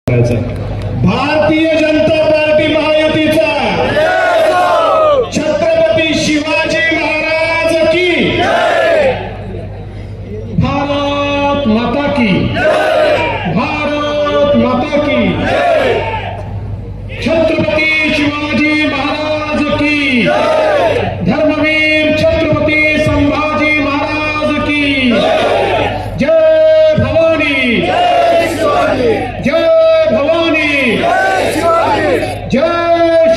Bharatiya Janata party महायुतीचा छत्रपती शिवाजी महाराज की भारत माता की भारत माता की छत्रपती शिवाजी महाराज की धर्मवीर छत्रपती संभाजी महाराज की जय भवानी जय भवानी जय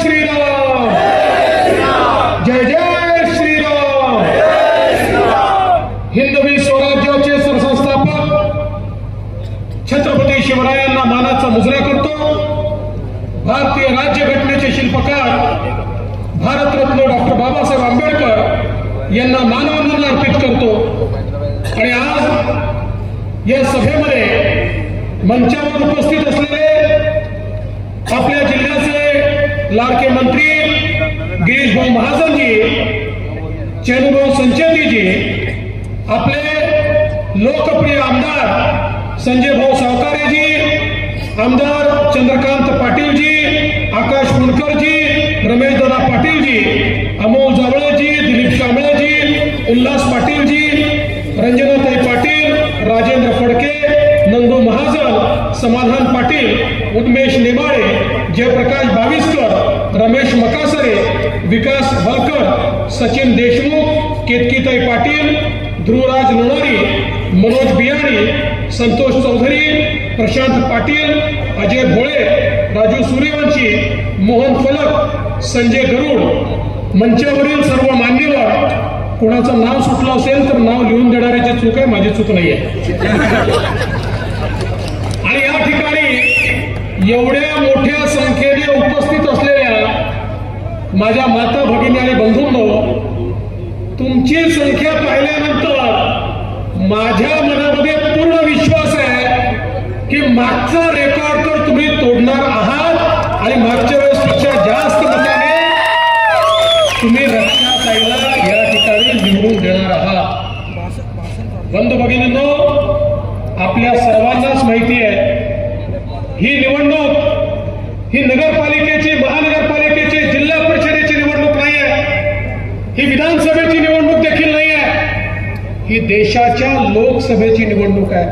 श्रीराम जय जय श्रीराम। हिंदवी स्वराज्याचे सरसंस्थापक छत्रपती शिवरायांना मानाचा मुजरा करतो। भारतीय राज्यघटनेचे शिल्पकार भारतरत्न डॉक्टर बाबासाहेब आंबेडकर यांना मानवंदना अर्पित करतो। आणि आज या सभेमध्ये मंचावर उपस्थित असलेले आपल्या जिल्ह्याचे लाडके मंत्री गिरीश भाऊ महाजनजी, चेनुभाऊ संचेतीजी, आपले लोकप्रिय आमदार संजय भाऊ सावकारेजी, आमदार चंद्रकांत पाटीलजी, आकाश फुंडकरजी, रमेश दादा पाटीलजी, अमोल जावळेजी, दिलीप कांबळेजी, उल्हास पाटीलजी, रंजनाताई पाटील, राजेंद्र फडके, नंदू महाजन, समाधान पाटील, उन्मेष नेमाळे, जयप्रकाश बाविस्कर, रमेश मकासरे, विकास हलकर, सचिन देशमुख, केतकीताई पाटील, ध्रुवराज लोणारी, मनोज बियाणी, संतोष चौधरी, प्रशांत पाटील, अजय भोळे, राजू सूर्यवंशी, मोहन फलक, संजय गरुड, मंचावरील सर्व मान्यवर, कोणाचं नाव सुटलं असेल तर नाव लिहून देणाऱ्याची चूक आहे, माझी चूक नाहीये। आणि या ठिकाणी एवढ्या मोठ्या संख्येने उपस्थित असलेल्या माझ्या माता भगिनी आणि बंधूंनो, तुमची संख्या पाहिल्यानंतर माझ्या मनामध्ये पूर्ण विश्वास आहे की मागचा रेकॉर्ड तर तुम्ही तोडणार आहात आणि मागच्या वेळेसपेक्षा जास्त मताने तुम्ही रक्षाताईला या ठिकाणी निवडून देणार आहात। बंधू भगिनींनो, आपल्या सर्वांनाच माहिती आहे ही निवडणूक ही नगरपालिकेची, महानगरपालिकेची, जिल्हा परिषदेची निवडणूक नाही आहे, ही विधानसभेची निवडणूक देखील नाही आहे, ही देशाच्या लोकसभेची निवडणूक आहे।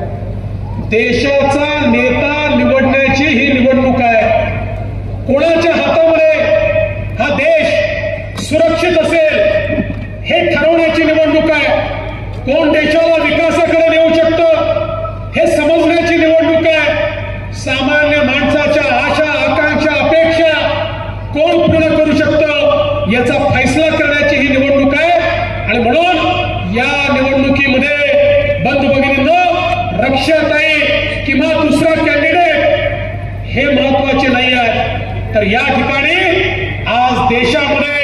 देशाचा नेता निवडण्याची ही निवडणूक आहे। कोणाच्या हातामध्ये हा देश सुरक्षित असेल हे ठरवण्याची निवडणूक आहे। कोण देशाला विकासाकडे नेऊ शकतं हे समजण्याची निवडणूक आहे। सामान्य माणसाच्या आशा, आकांक्षा, अपेक्षा कोण पूर्ण करू शकतं याचा फैसला करण्याची ही निवडणूक आहे। आणि म्हणून या निवडणुकीमध्ये बंधू भगिनींनो, रक्षाताई किंवा दुसरा कॅन्डिडेट हे महत्वाचे नाही आहे, तर या ठिकाणी आज देशामध्ये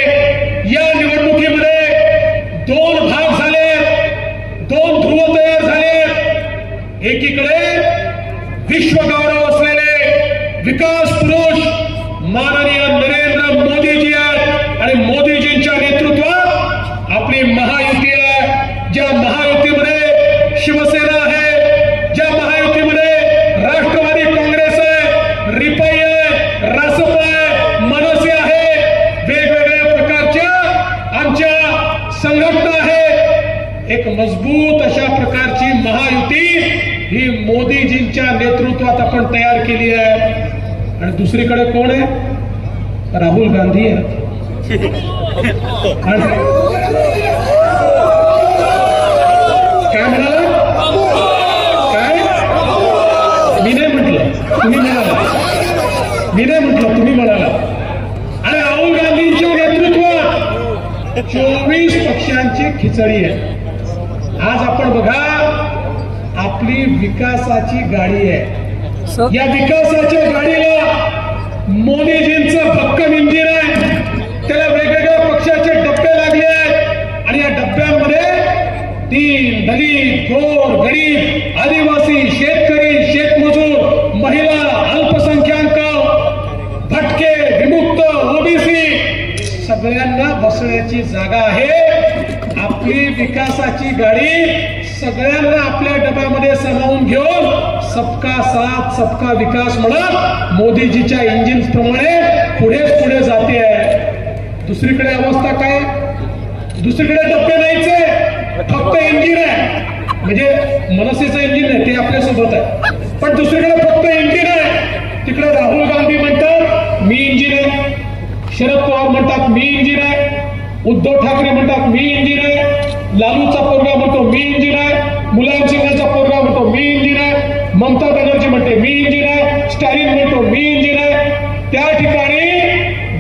या निवडणुकीमध्ये दोन भाग झाले, दोन ध्रुव तयार झाले। एकीकडे विश्वगौरव असलेले विकास पुरुष माननीय नरेंद्र मोदीजी आहेत आणि मोदीजींच्या नेतृत्वात आपली महायुती आहे। ज्या महायुतीमध्ये शिवसेना आहे, ज्या महायुतीमध्ये राष्ट्रवादी काँग्रेस आहे, रिपाई आहे, रासप आहे, मनसे आहे, वेगवेगळ्या प्रकारच्या आमच्या संघटना आहे। एक मजबूत अशा प्रकारची महायुती ही मोदीजींच्या नेतृत्वात आपण तयार केली आहे। आणि दुसरीकडे कोण आहे? राहुल गांधी आहे। काय म्हणाला? काय? मी नाही म्हटलं, तुम्ही म्हणाला। मी नाही म्हटलं, तुम्ही म्हणाला। आणि राहुल गांधींच्या नेतृत्वात 24 पक्षांची खिचडी आहे। आज आपण बघा, आपली विकासाची गाडी आहे। या विकासाच्या गाडीला मोदीजींचं भक्कम इंजिन आहे, त्याला वेगवेगळ्या पक्षाचे डब्बे लागले आहेत। आणि या डब्यांमध्ये दीन, दलित, गोर, गरीब, आदिवासी, शेतकरी, शेतमजूर, महिला, अल्पसंख्याक, भटके, विमुक्त, ओबीसी सगळ्यांना बसण्याची जागा आहे। आपली विकासाची गाडी सगळ्यांना आपल्या डब्यामध्ये सामावून घेऊन सबका साथ सबका विकास म्हणत मोदीजीच्या इंजिन प्रमाणे पुढे जाते आहे. दुसरीकडे अवस्था काय? दुसरीकडे डब्बे नाहीच आहे, फक्त इंजिन आहे. म्हणजे मनसेचं इंजिन आहे ते आपल्या सोबत आहे, पण दुसरीकडे फक्त इंजिन आहे. तिकडे राहुल गांधी म्हणतात मी इंजिन आहे, शरद पवार म्हणतात मी इंजिन आहे, उद्धव ठाकरे म्हणतात मी इंजिन आहे, लालूचा पोरगा म्हणतो मी इंजिन आहे, मुलायम सिंगचा पोरगा म्हणतो मी इंजिन आहे, ममता बॅनर्जी म्हणते मी इंजिन आहे, स्टॅलिन म्हणतो मी इंजिन आहे. त्या ठिकाणी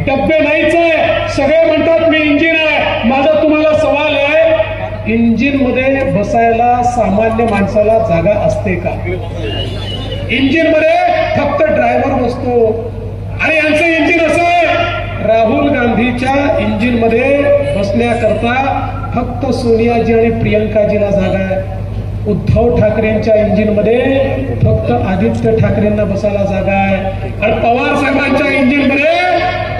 डब्बे नाहीच आहे, सगळे म्हणतात मी इंजिन आहे. माझा तुम्हाला सवाल आहे, इंजिन मध्ये बसायला सामान्य माणसाला जागा असते का? इंजिन मध्ये फक्त ड्रायव्हर बसतो. आणि यांचं इंजिन असं आहे, राहुल गांधीच्या इंजिन मध्ये बसण्याकरता फक्त सोनियाजी आणि प्रियंकाजीला जागा आहे. उद्धव ठाकरेंच्या इंजिन मध्ये फक्त आदित्य ठाकरेंना बसायला जागा आहे. आणि पवार साहेबांच्या इंजिन मध्ये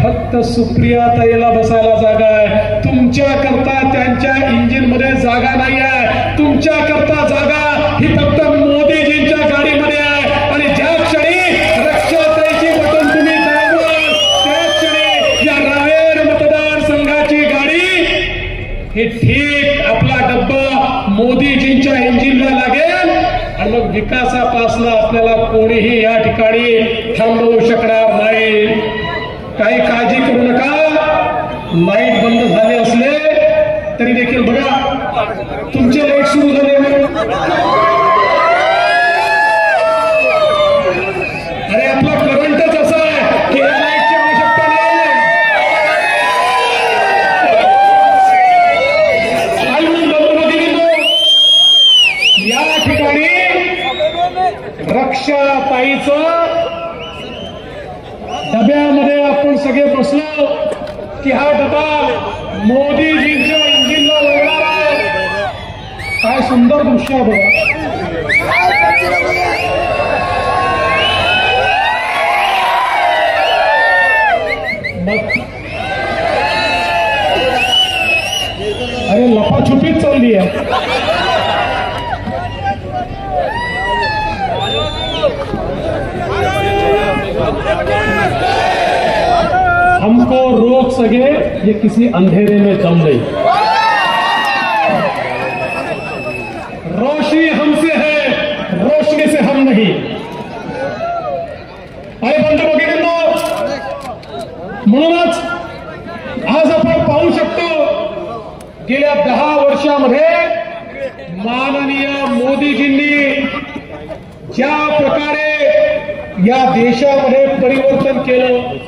फक्त सुप्रिया ताईला बसायला जागा आहे. तुमच्या करता त्यांच्या इंजिन मध्ये जागा नाही आहे. तुमच्या करता जागा ही फक्त मोदीजींच्या गाडीमध्ये आहे. आणि ज्या क्षणी रक्षाताईची बटन तुम्ही दाबवाल त्या क्षणी या रावेर मतदारसंघाची गाडी ही ठीक आपला डब्बा मोदीजींच्या इंजिनला लागेल. आणि मग विकासापासून आपल्याला कोणीही या ठिकाणी थांबवू शकणार नाही. काही काळजी करू नका. लाईट बंद झाले असले तरी देखील बघा तुमचे लाईट सुरू झाले. अरे आपला करंटच असा आहे की या लाईटची आवश्यकता नाही. या ठिकाणी रक्षाताईचं डब्यामध्ये आपण सगळे बसलो की हा डबा मोदीजींच्या इंजिनला लागणार आहे. काय सुंदर दृश्य आहे बघा. अरे लपाछुपीच चालली आहे. हमको रोक सके ये किसी अंधेरे में दम नहीं. रोशनी हमसे है, रोशनी से हम नहीं. अरे बंधू भगिनींनो, म्हणूनच आज आपण पाहू शकतो गेल्या 10 वर्षामध्ये माननीय मोदीजींनी ज्या प्रकारे या देशामध्ये परिवर्तन केलं.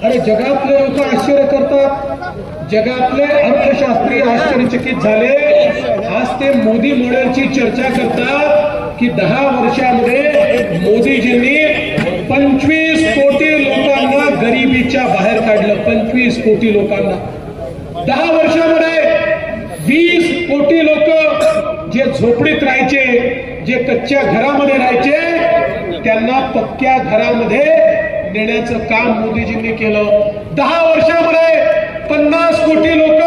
अरे जगातले लोक आश्चर्य करतात, जगातले अर्थशास्त्री आश्चर्यचकित झाले. आज ते मोदी मॉडेलची चर्चा करतात की 10 वर्षामध्ये मोदीजींनी 25 कोटी लोकांना गरिबीच्या बाहेर काढलं. 25 कोटी लोकांना 10 वर्षामध्ये 20 कोटी लोक जे झोपडीत राहायचे, जे कच्च्या घरामध्ये राहायचे, त्यांना पक्क्या घरामध्ये देण्याचं काम मोदीजींनी केलं. 10 वर्षामध्ये 50 कोटी लोक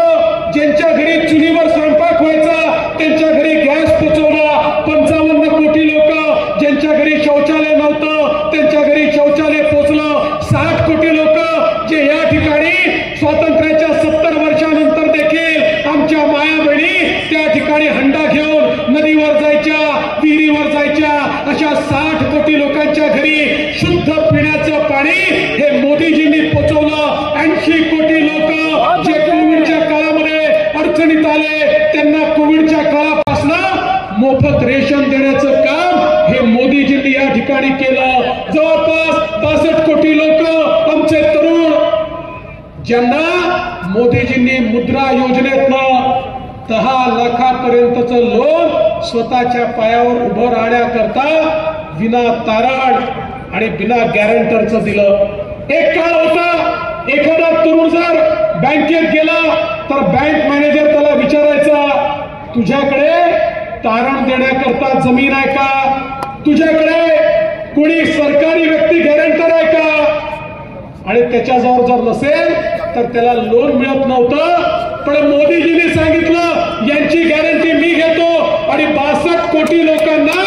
ज्यांच्या घरी चुलीवर स्वयंपाक व्हायचा त्यांच्या घरी गॅस पोचवला. 55 कोटी लोक ज्यांच्या घरी शौचालय नव्हतं त्यांच्या घरी शौचालय पोचलं. 60 कोटी लोक जे या ठिकाणी स्वातंत्र्याच्या 70 वर्षानंतर देखील आमच्या माया बहिणी त्या ठिकाणी हंडा घेऊन नदीवर जायच्या, विहिरीवर जायच्या. अशा 60 कोटी लोकांच्या घरी शुद्ध पिण्याचं पाणी हे मोदीजींनी पोचवलं. 80 कोटी लोक जे कोविडच्या काळामध्ये अडचणीत आले त्यांना कोविडच्या काळापासून मोफत रेशन देण्याचं काम हे मोदीजींनी या ठिकाणी केलं. जवळपास 65 कोटी लोक आमचे तरुण ज्यांना मोदीजींनी मुद्रा योजनेतनं 10 लाखापर्यंतचं लोन स्वतःच्या पायावर उभं राहण्याकरता विना तारण आणि बिना गॅरंटरचं दिलं. एक काळ होता एखादा तरुण जर बँकेत गेला तर बँक मॅनेजर त्याला विचारायचा तुझ्याकडे तारण देण्याकरता जमीन आहे का, तुझ्याकडे कोणी सरकारी व्यक्ती गॅरंटर आहे का. आणि त्याच्याजवळ जर नसेल तर त्याला लोन मिळत नव्हतं. पण मोदीजींनी सांगितलं यांची गॅरंटी मी घेतो आणि 62 कोटी लोकांना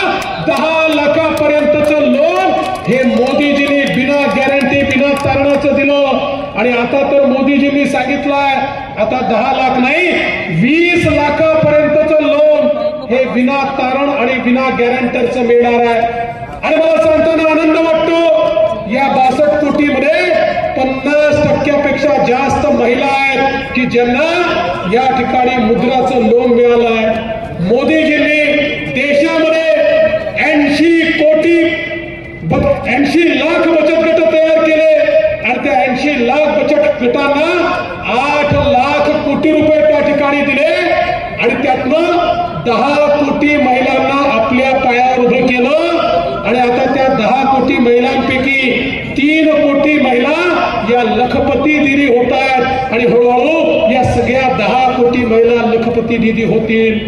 10 लाखापर्यंतचं लोन हे मोदीजींनी बिना गॅरंटी बिना तारणाचं दिलं. आणि आता तर मोदीजींनी सांगितलंय आता 10 लाख नाही 20 लाखापर्यंतचं लोन हे बिना तारण आणि बिना गॅरंटरचं मिळणार आहे. आणि मला सांगताना आनंद वाटतो या 62 कोटीमध्ये 50% जास्त महिला आहेत की ज्यांना या ठिकाणी मुद्राचं लोन मिळालं आहे. मोदीजींनी देशामध्ये 80 लाख बचत गट तयार केले आणि त्या 80 लाख बचत गटांना 8 लाख कोटी रुपये त्या ठिकाणी दिले आणि त्यातनं 10 कोटी महिलांना आपल्या पायावर उभं केलं. आणि आता त्या 10 कोटी महिलांपैकी 3 कोटी महिला या लखपती दीदी होत आहेत आणि हळूहळू या सगळ्या 10 कोटी महिला लखपती दीदी होतील.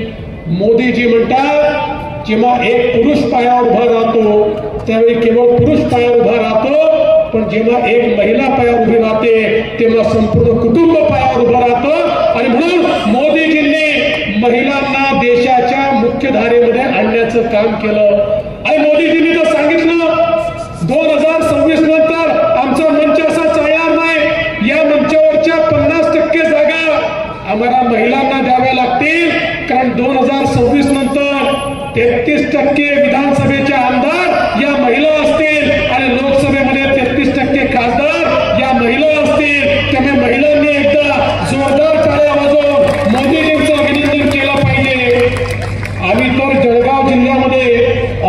मोदीजी म्हणतात जेव्हा एक पुरुष पायावर उभा राहतो त्यावेळी केवळ पुरुष पायावर उभा राहतो पण जेव्हा एक महिला पायावर उभी राहते तेव्हा संपूर्ण कुटुंब पायावर उभं राहतं. आणि म्हणून मोदीजींनी महिलांना देशाच्या मुख्यधारेमध्ये आणण्याचं काम केलं. आणि मोदीजींनी तर सांगितलं 2026 नंतर आमचा मंच असा चालणार नाही. या मंचावरच्या 50% जागा आम्हाला महिलांना द्याव्या लागतील कारण 2026 नंतर 33% विधानसभेचे आमदार या महिला असतील आणि लोकसभेमध्ये 33% खासदार या महिला असतील. त्यामुळे महिलांनी एकदा जोरदार टाळ्या वाजवून मोदीजींचं अभिनंदन केलं पाहिजे. आम्ही तर जळगाव जिल्ह्यामध्ये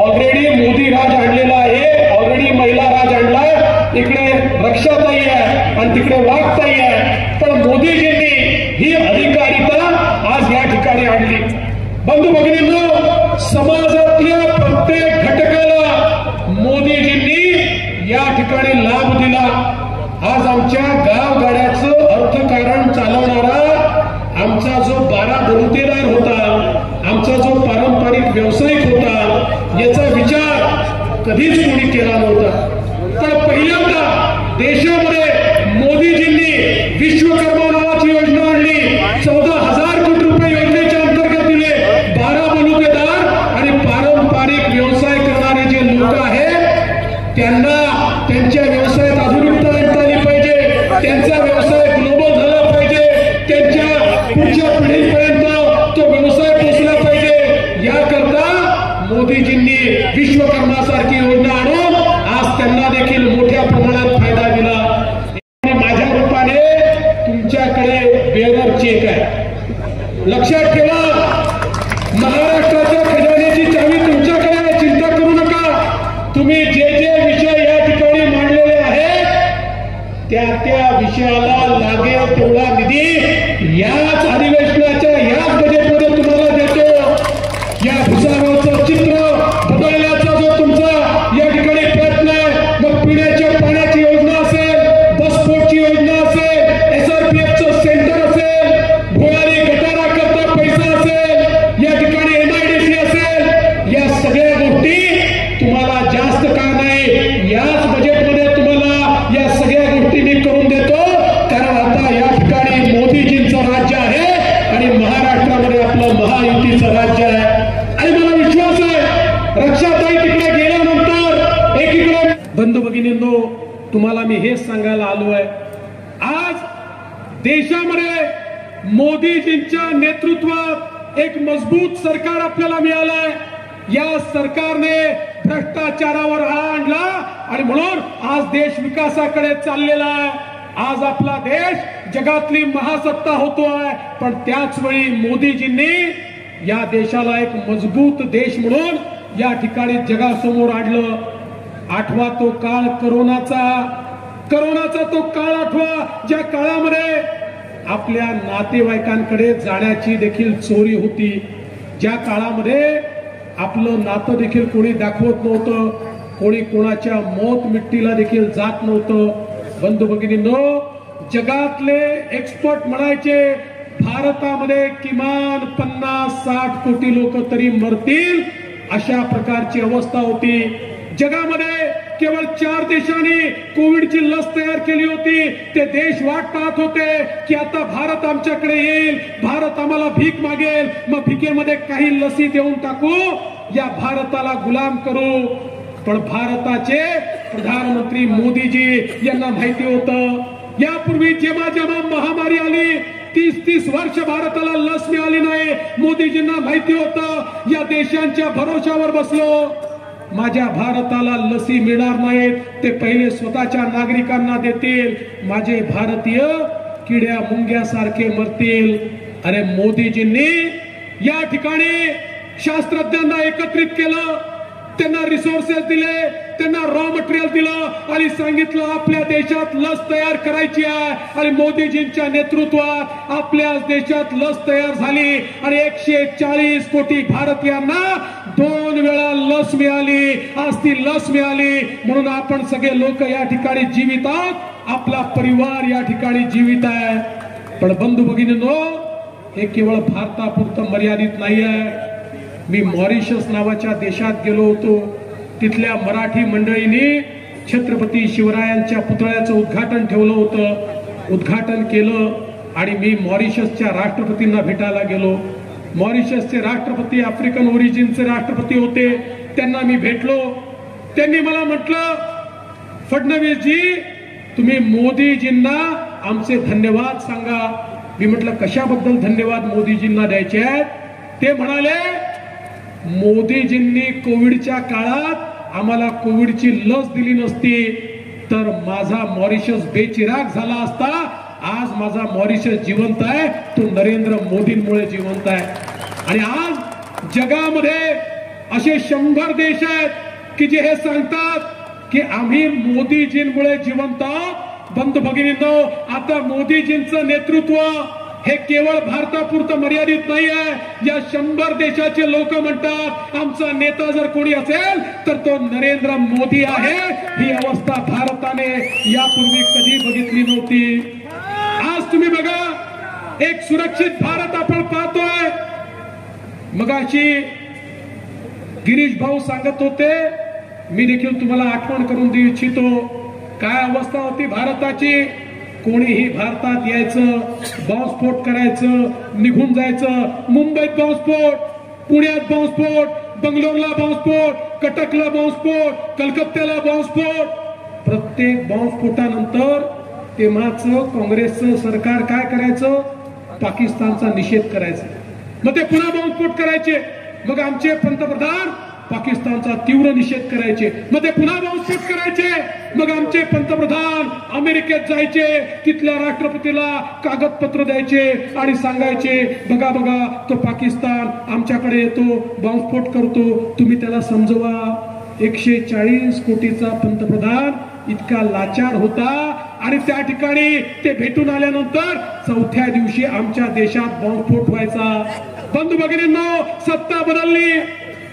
ऑलरेडी मोदी राज आणलेला आहे. ऑलरेडी महिला राज आणलाय. इकडे रक्षाताई आहे आणि तिकडे वाघताई आहे. पण मोदीजींनी ही अधिकारिता आज या ठिकाणी आणली. बंधू भगिनींनो समाजातल्या प्रत्येक घटकाला मोदीजींनी या ठिकाणी लाभ दिला. आज आमच्या गावगाड्याचं अर्थकारण चालवणारा आमचा जो 12 बलुतेदार होता आमचा जो पारंपरिक व्यावसायिक होता याचा विचार कधीच कोणी केला नव्हता. पण पहिल्यांदा देशामध्ये मोदीजींनी विश्वकर्मा नावाची योजना आणली. 14,000 कोटी रुपये योजनेच्या अंतर्गत दिले. 12 बलुतेदार आणि पारंपरिक व्यवसाय करणारे जे लोक आहेत त्यांना त्यांच्या व्यवसायात आधुनिकता आणता आली पाहिजे. त्यांचा व्यवसाय ग्लोबल झाला पाहिजे. त्यांच्या पुढच्या पिढीपर्यंत तो व्यवसाय पोहोचला पाहिजे. याकरता मोदीजींनी विश्वकर्मासारखी योजना आणून आज त्यांना देखील मोठ्या प्रमाणात फायदा दिला. माझ्या रूपाने तुमच्याकडे बेअर चेक आहे. लक्षात ठेवा महाराष्ट्राच्या खजान्याची चावी तुमच्याकडे आहे. चिंता करू नका. तुम्ही जे जे विषय या ठिकाणी मांडलेले आहेत त्या विषयाला लागेल तेवढा निधी याच अधिवेशनाच्या याच बजेटमध्ये तुम्हाला देतो. या भुसावळचं चित्र बदलण्याचा जो तुमचा या ठिकाणी प्रयत्न आहे मग पिण्याच्या पाण्याची योजना असेल बसपोर्टची योजना असेल SRPFचं सेंटर असेल भुयारी गटारा करता पैसा असेल या ठिकाणी MIDC असेल या सगळ्या गोष्टी तुम्हाला जास्त का नाही याच बजेटमध्ये तुम्हाला या सगळ्या गोष्टी मी करून देतो. कारण आता या ठिकाणी मोदीजींचं राज्य आहे आणि महाराष्ट्रामध्ये आपलं महायुतीचं राज्य आहे. आणि मला विश्वास आहे रक्षाताई तिकडे गेल्यानंतर एकीकडे बंधू भगिनींनो तुम्हाला मी हेच सांगायला आलोय आज देशामध्ये मोदीजींच्या नेतृत्वात एक मजबूत सरकार आपल्याला मिळालंय. या सरकारने भ्रष्टाचारावर आळा आणला आणि म्हणून आज देश विकासाकडे चाललेला आहे. आज आपला देश जगातली महासत्ता होतोय. पण त्याच वेळी मोदीजींनी या देशाला एक मजबूत देश म्हणून या ठिकाणी जगासमोर आणलं. आठवा तो काळ करोनाचा तो काळ आठवा ज्या काळामध्ये आपल्या नातेवाईकांकडे जाण्याची देखील चोरी होती. ज्या काळामध्ये आपलं नातं देखील कोणी दाखवत नव्हतं. कोणी कोणाच्या मौत मिट्टीला देखील जात नव्हतं. बंधू भगिनींनो जगातले एक्सपर्ट म्हणायचे भारतामध्ये किमान 50-60 कोटी लोक तरी मरतील अशा प्रकारची अवस्था होती. जगामध्ये केवळ 4 देशांनी कोविडची लस तयार केली होती. ते देश वाट पाहत होते की आता भारत आमच्याकडे येईल, भारत आम्हाला भीक मागेल, मग भिकेमध्ये काही लसी देऊन टाकू, या भारताला गुलाम करू. पण भारताचे प्रधानमंत्री मोदीजी यांना माहिती होतं, यापूर्वी जेव्हा जेव्हा महामारी आली 30-30 वर्ष भारताला लस मिळाली नाही, मोदीजींना माहिती होतं या देशांच्या भरोशावर बसलो, माझ्या भारताला लसी मिळणार नाहीत, ते पहिले स्वतःच्या नागरिकांना देतील, माझे भारतीय किड्या मुंग्यासारखे मरतील. अरे मोदीजींनी या ठिकाणी शास्त्रज्ञांना एकत्रित केलं, त्यांना रिसोर्सेस दिले, त्यांना रॉ मटेरियल दिलं आणि सांगितलं आपल्या देशात लस तयार करायची आहे. आणि मोदीजींच्या नेतृत्वात आपल्या देशात लस तयार झाली आणि 140 कोटी भारतीयांना 2 वेळा लस मिळाली. आज ती लस मिळाली म्हणून आपण सगळे लोक या ठिकाणी जीवित आहोत, आपला परिवार या ठिकाणी जीवित आहे. पण बंधू भगिनींनो, हे केवळ भारतापुरतं मर्यादित नाही आहे. मी मॉरिशस नावाच्या देशात गेलो होतो, तिथल्या मराठी मंडळींनी छत्रपती शिवरायांच्या पुतळ्याचं उद्घाटन ठेवलं होतं, उद्घाटन केलं आणि मी मॉरिशसच्या राष्ट्रपतींना भेटायला गेलो. मॉरिशसचे राष्ट्रपती आफ्रिकन ओरिजिनचे राष्ट्रपती होते, त्यांना मी भेटलो. त्यांनी मला म्हटलं, फडणवीसजी तुम्ही मोदीजींना आमचे धन्यवाद सांगा. मी म्हटलं कशाबद्दल धन्यवाद मोदीजींना द्यायचे आहेत? ते म्हणाले, मोदीजींनी कोविडच्या काळात आम्हाला कोविडची लस दिली नसती तर माझा मॉरिशस बेचिराग झाला असता. आज माझा मॉरिशस जिवंत आहे, तो नरेंद्र मोदींमुळे जिवंत आहे. आणि आज जगामध्ये असे 100 देश आहेत की जे हे सांगतात की आम्ही मोदीजींमुळे जिवंत आहोत. बंधू भगिनींनो, आता मोदीजींचं नेतृत्व हे केवळ भारतापुरतं मर्यादित नाही आहे. या 100 देशाचे लोक म्हणतात आमचा नेता जर कोणी असेल तर तो नरेंद्र मोदी आहे. ही अवस्था भारताने यापूर्वी कधी बघितली नव्हती. आज तुम्ही बघा, एक सुरक्षित भारत आपण पाहतोय. मगाशी गिरीश भाऊ सांगत होते, मी देखील तुम्हाला आठवण करून देऊ इच्छितो, काय अवस्था होती भारताची. कोणीही भारतात यायचं, बॉम्बस्फोट करायचं, निघून जायचं. मुंबईत बॉम्बस्फोट, पुण्यात बॉम्बस्फोट, बंगलोरला बॉम्बस्फोट, कटकला बॉम्बस्फोट, कलकत्त्याला बॉम्बस्फोट. प्रत्येक बॉम्बस्फोटानंतर तेव्हाचं काँग्रेसचं सरकार काय करायचं? पाकिस्तानचा निषेध करायचं. मग ते पुन्हा बॉम्बस्फोट करायचे. मग आमचे पंतप्रधान पाकिस्तानचा तीव्र निषेध करायचे. मग ते पुन्हा बॉम्बस्फोट करायचे. मग आमचे पंतप्रधान अमेरिकेत जायचे, तिथल्या राष्ट्रपतीला कागदपत्र द्यायचे आणि सांगायचे, बघा बघा तो पाकिस्तान आमच्याकडे येतो, बॉम्बस्फोट करतो, तुम्ही त्याला समजवा. 140 कोटीचा पंतप्रधान इतका लाचार होता आणि त्या ठिकाणी ते भेटून आल्यानंतर 4थ्या दिवशी आमच्या देशात बॉम्बस्फोट व्हायचा. बंधू भगिनींनो, सत्ता बदलली,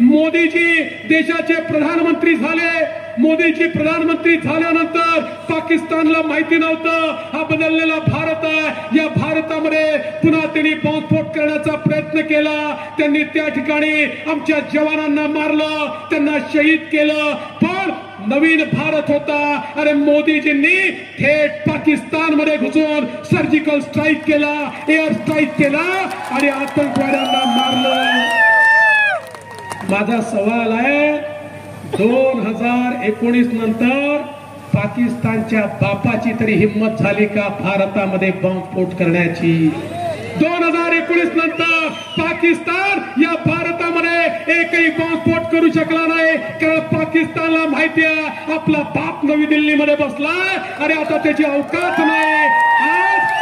मोदीजी देशाचे प्रधानमंत्री झाले. मोदीजी प्रधानमंत्री झाल्यानंतर पाकिस्तानला माहिती नव्हतं हा बदललेला भारत आहे. या भारतामध्ये पुन्हा त्यांनी बॉम्बस्फोट करण्याचा प्रयत्न केला. त्यांनी त्या ठिकाणी आमच्या जवानांना मारलं, त्यांना शहीद केलं. पण नवीन भारत होता. अरे मोदीजींनी थेट पाकिस्तानमध्ये घुसून सर्जिकल स्ट्राईक केला, एअर स्ट्राईक केला आणि आतंकवाद्यांना मारलं. माझा सवाल आहे, 2019 नंतर पाकिस्तानच्या बापाची तरी हिम्मत झाली का भारतामध्ये बॉम्बस्फोट करण्याची? 2019 नंतर पाकिस्तान या भारतामध्ये एकही बॉम्बस्फोट करू शकला नाही, कारण पाकिस्तानला माहिती आहे आपला बाप नवी दिल्लीमध्ये बसलाय आणि आता त्याची अवकाश नाही. आज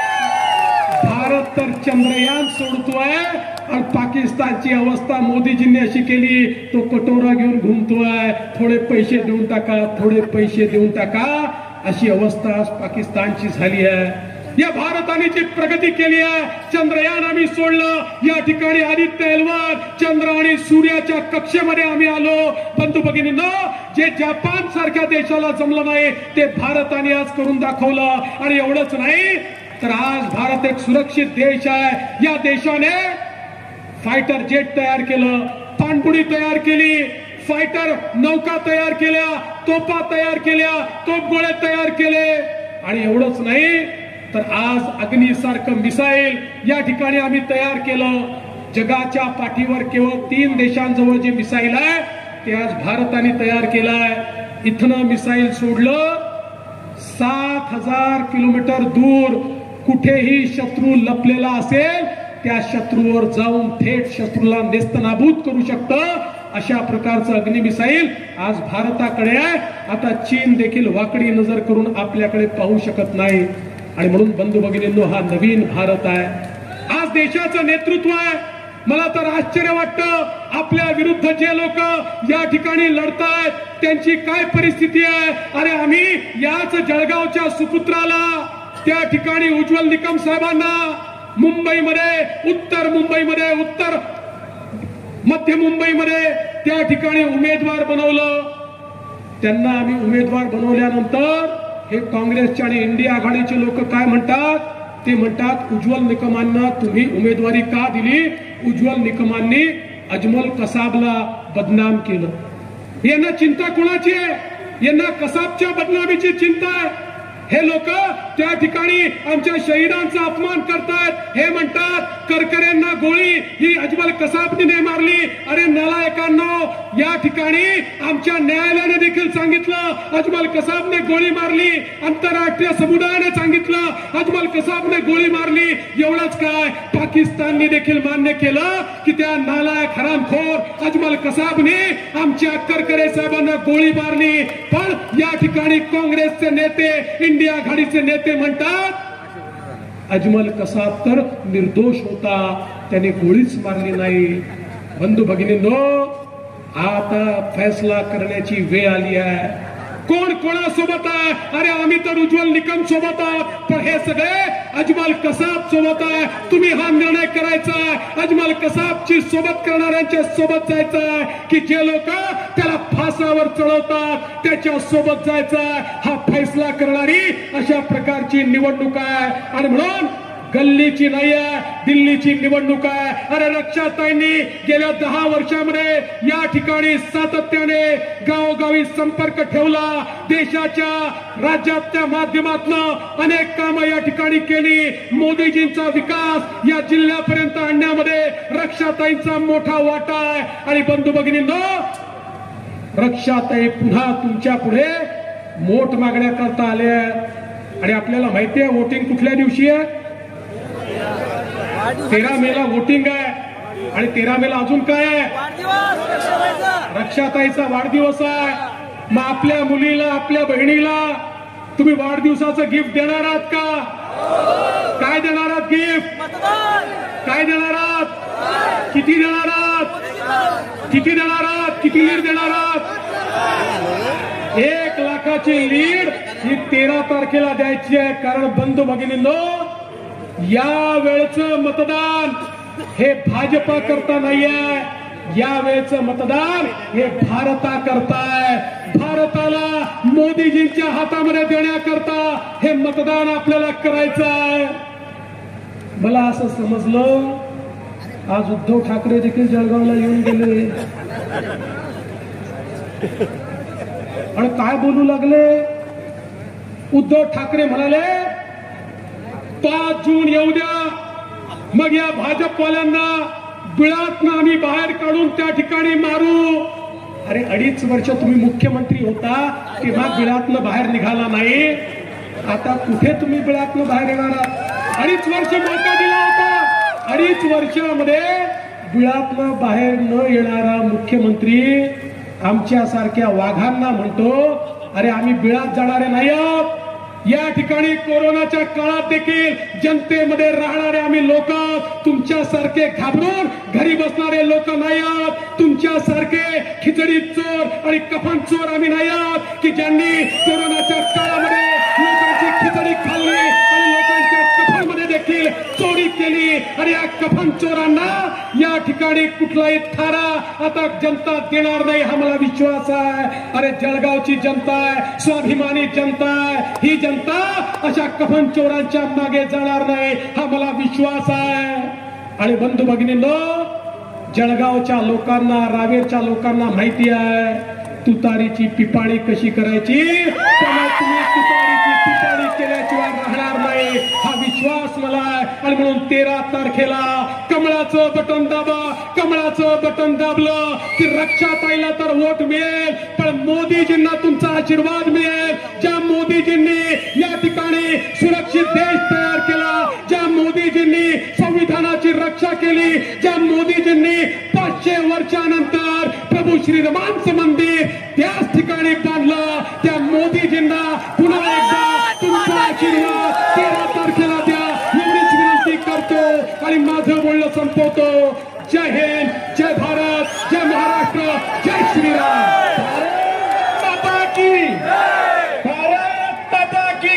भारत तर चंद्रयान सोडतोय आणि पाकिस्तानची अवस्था मोदीजींनी अशी केली, तो कटोरा घेऊन घुमतोय, थोडे पैसे देऊन टाका, थोडे पैसे देऊन टाका, अशी अवस्था पाकिस्तानची झाली आहे. या भारताने जी प्रगती केली आहे, चंद्रयान आम्ही सोडलं, या ठिकाणी आदित्य एलवर चंद्र आणि सूर्याच्या कक्षेमध्ये आम्ही आलो. बंधू भगिनींनो, जे जपान सारख्या देशाला जमलं नाही ते भारताने आज करून दाखवलं. आणि एवढंच नाही तर आज भारत एक सुरक्षित देश आहे. या देशाने फायटर जेट तयार केलं, पाणबुडी तयार केली, फायटर नौका तयार केल्या, तोफा तयार केल्या, तोफगोळे तयार केले. आणि एवढंच नाही तर आज अग्नीसारखं मिसाईल या ठिकाणी आम्ही तयार केलं. जगाच्या पाठीवर केवळ 3 देशांजवळ जे मिसाईल आहे ते आज भारताने तयार केलाय. इथनं मिसाईल सोडलं 7,000 किलोमीटर दूर कुठेही शत्रू लपलेला असेल त्या शत्रूवर जाऊन थेट शत्रूला नेस्तनाबूत करू शकतं. अशा प्रकारचं अग्नि मिसाईल आज भारताकडे आहे. आता चीन देखील वाकडी नजर करून आपल्याकडे पाहू शकत नाही. आणि म्हणून बंधू भगिनींनो, हा नवीन भारत आहे. आज देशाचं नेतृत्व आहे. मला तर आश्चर्य वाटतं आपल्या विरुद्ध जे लोक या ठिकाणी लढतायत त्यांची काय परिस्थिती आहे. अरे आम्ही याच जळगावच्या सुपुत्राला, त्या ठिकाणी उज्ज्वल निकम साहेबांना मुंबईमध्ये, उत्तर मुंबईमध्ये, उत्तर मध्य मुंबईमध्ये त्या ठिकाणी उमेदवार बनवलं. त्यांना आम्ही उमेदवार बनवल्यानंतर हे काँग्रेसचे आणि इंडिया आघाडीचे लोक काय म्हणतात, ते म्हणतात उज्ज्वल निकमांना तुम्ही उमेदवारी का दिली. उज्ज्वल निकमांनी अजमल कसाबला बदनाम केलं. यांना चिंता कोणाची आहे? यांना कसाबच्या बदनामीची चिंता आहे. हे लोक त्या ठिकाणी आमच्या शहीदांचा अपमान करतात. हे म्हणतात करकरेंना गोळी ही अजमल कसाबने मारली. अरे नालायकांनो, या ठिकाणी आमच्या न्यायालयाने देखील सांगितलं अजमल कसाबने गोळी मारली. आंतरराष्ट्रीय समुदायाने सांगितलं अजमल कसाबने गोळी मारली. एवढंच काय, पाकिस्तानने देखील मान्य केलं की त्या नालायक हरामखोर अजमल कसाबने आमच्या करकरे साहेबांना गोळी मारली. पण या ठिकाणी काँग्रेसचे नेते, इंडिया आघाडीचे नेते म्हणतात अजमल कसाब तर निर्दोष होता, त्याने गोळीच मारली नाही. बंधू भगिनींनो, आता फैसला करण्याची वेळ आली आहे. कोण कोणासोबत आहे? अरे आम्ही तर उज्ज्वल निकम सोबत आहोत, पण हे सगळे अजमल कसाब सोबत आहे. तुम्ही हा निर्णय करायचा आहे. अजमल कसाबची सोबत करणाऱ्यांच्या सोबत जायचं आहे की जे लोक त्याला फासावर चढवतात त्याच्या सोबत जायचं आहे. हा फैसला करणारी अशा प्रकारची निवडणूक आहे. आणि म्हणून गल्लीची नाही आहे, दिल्लीची निवडणूक आहे. अरे रक्षाताईंनी गेल्या 10 वर्षामध्ये या ठिकाणी सातत्याने गावोगावी संपर्क ठेवला. देशाच्या राज्याच्या माध्यमातून अनेक कामं या ठिकाणी केली. मोदीजींचा विकास या जिल्ह्यापर्यंत आणण्यामध्ये रक्षाताईंचा मोठा वाटा आहे. आणि बंधू भगिनींनो, रक्षाताई पुन्हा तुमच्या पुढे मोठ मागण्या करता आल्या. आणि आपल्याला माहिती आहे वोटिंग कुठल्या दिवशी आहे? 13 मेला वोटिंग आहे. आणि 13 मेला अजून काय आहे? रक्षाताईचा वाढदिवस आहे. मग आपल्या मुलीला, आपल्या बहिणीला तुम्ही वाढदिवसाचं गिफ्ट देणार आहात का? काय देणार आहात गिफ्ट? काय देणार आहात? किती देणार आहात? किती देणार आहात? किती लीड देणार आहात? 1 लाखाची लीड ही 13 तारखेला द्यायची आहे. कारण बंधू भगिनींनो, या वेळचं मतदान हे भाजपा करता नाहीये. या वेळचं मतदान हे भारता करताय. भारताला मोदीजींच्या हातामध्ये देण्याकरता हे मतदान आपल्याला करायचं आहे. मला असं समजलं आज उद्धव ठाकरे देखील जळगावला येऊन गेले आणि काय बोलू लागले. उद्धव ठाकरे म्हणाले 5 जून येऊ द्या, मग या भाजपवाल्यांना बिळातनं आम्ही बाहेर काढून त्या ठिकाणी मारू. अरे 2.5 वर्ष तुम्ही मुख्यमंत्री होता तेव्हा बिळातनं बाहेर निघाला नाही. आता कुठे तुम्ही बिळातनं बाहेर येणार आहात? 2.5 वर्ष मौका दिला होता. 2.5 वर्षामध्ये बिळातनं बाहेर न येणारा मुख्यमंत्री आमच्यासारख्या वाघांना म्हणतो अरे आम्ही बिळात जाणारे नाही आहोत. या ठिकाणी कोरोनाच्या काळात देखील जनतेमध्ये राहणारे आम्ही लोक तुमच्यासारखे घाबरून घरी बसणारे लोक नाही आहोत. तुमच्यासारखे खिचडी चोर आणि कफन चोर आम्ही नाही आहोत की ज्यांनी कोरोनाच्या काळामध्ये लोकांची खिचडी खाल्ली आणि लोकांच्या कफनमध्ये देखील चोरी केली. आणि या कफन चोरांना या ठिकाणी कुठलाही थारा आता जनता देणार नाही हा मला विश्वास आहे. अरे जळगावची जनता आहे, स्वाभिमानी जनता आहे. ही जनता अशा कफन चोरांच्या मागे जाणार नाही हा मला विश्वास आहे. आणि बंधू भगिनींनो, जळगावच्या लोकांना, रावेरच्या लोकांना माहिती आहे तुतारीची पिपाणी कशी करायची. तुम्ही तुतारीची पिपाणी केल्याशिवाय राहणार नाही हा विश्वास मला आहे. आणि म्हणून 13 तारखेला कमळाचं बटन दाबा. कमळाचं बटन दाबलं की रक्षाताईला तर वोट मिळेल, पण मोदीजींना तुमचा आशीर्वाद मिळेल. ज्या मोदीजींनी या ठिकाणी सुरक्षित देश तयार केला, ज्या मोदीजींनी संविधानाची रक्षा केली, ज्या मोदीजींनी 500 वर्षानंतर प्रभू श्रीरामांचं मंदिर त्याच ठिकाणी बांधलं, त्या मोदीजींना पुन्हा एकदा तुमचा आशीर्वाद 13 तारखेला द्या एवढीच विनंती करतो आणि माझं बोलणं संपवतो. जय हिंद, जय भारत, जय महाराष्ट्र, जय श्रीराम. भारत माता की, भारत माता की.